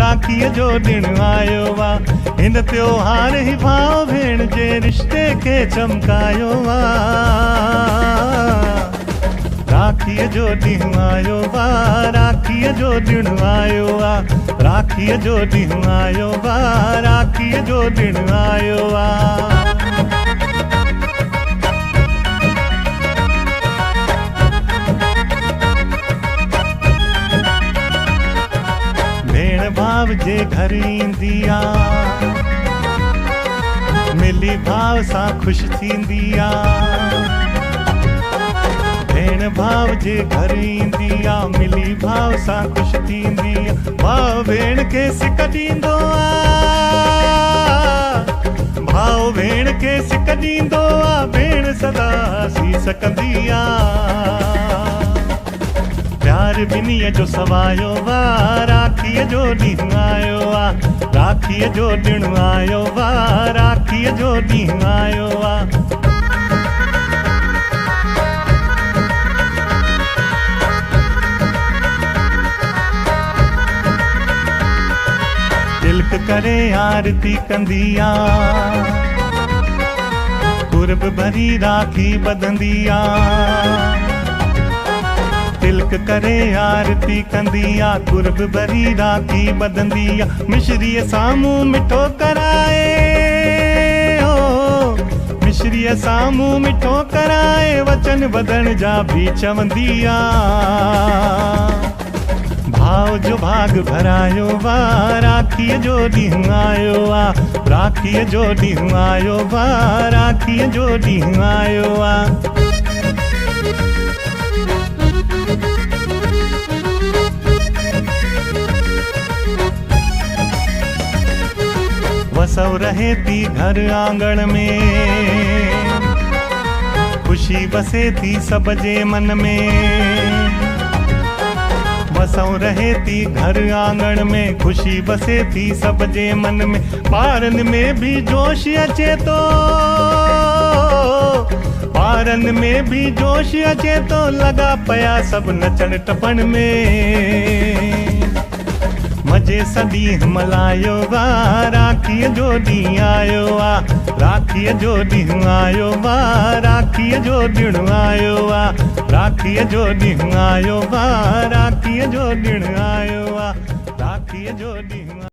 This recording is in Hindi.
राखीअ जो ॾिणु आयो वा। हिन त्योहार ही भाउ भेण जे रिश्ते खे चमकायो वा। राखीअ जो ॾींहुं आयो वा, राखीअ जो ॾिणु आयो वा, राखीअ जो ॾींहुं आयो वा, राखीअ जो ॾिणु आयो वा। भेण भाव जे घर ईंदी आ, मिली भाव सां ख़ुशि थींदी आ। भेण भाव जे घर ईंदी आ, मिली भाव सां ख़ुशि थींदी आ। भाउ भेण खे सिक ॾींदो आ, भाउ भेण खे सिक ॾींदो आ, भेण सदा सीस कंदी आ। प्यार ॿिन्हीअ जो सवायो वा, राखीअ जो ॾींहुं आयो आ, राखीअ जो ॾिणु आयो वा, राखीअ जो ॾींहुं आयो आ। तिलक करे आरती कंदी आ, कुर्ब भरी राखी ॿधंदी आ। तिलक करे आरती कंदी आ, कुर्ब भरी राखी ॿधंदी आ। मिश्रीअ साम्हूं मिठो कराए, हो मिश्रीअ साम्हूं मिठो कराए, वचन ॿधण जा बि चवंदी आ। भाव जो भाग भरायो वा, राखीअ जो ॾींहुं आयो आ, राखीअ जो ॾींहुं आयो वा, राखीअ जो ॾींहुं आयो आ। वसौ रहे थी घर आंगण में, खुशी बसे थी सब जे मन में। वसौ रहे थी घर आंगण में, खुशी बसे थी सब जे मन में। ॿारनि में भी जोश अचे तो, ॿारनि में भी जोश अचे तो, लॻा पिया सब नचण टपण में। मज़े सां ॾींहुं मल्हायो वा, राखीअ जो ॾींहुं आयो आ, राखीअ जो ॾींहुं आयो वा, राखीअ जो ॾिणु आयो आ, राखीअ जो ॾींहुं आयो वा, राखीअ जो ॾिणु आयो आ, राखीअ जो ॾींहुं।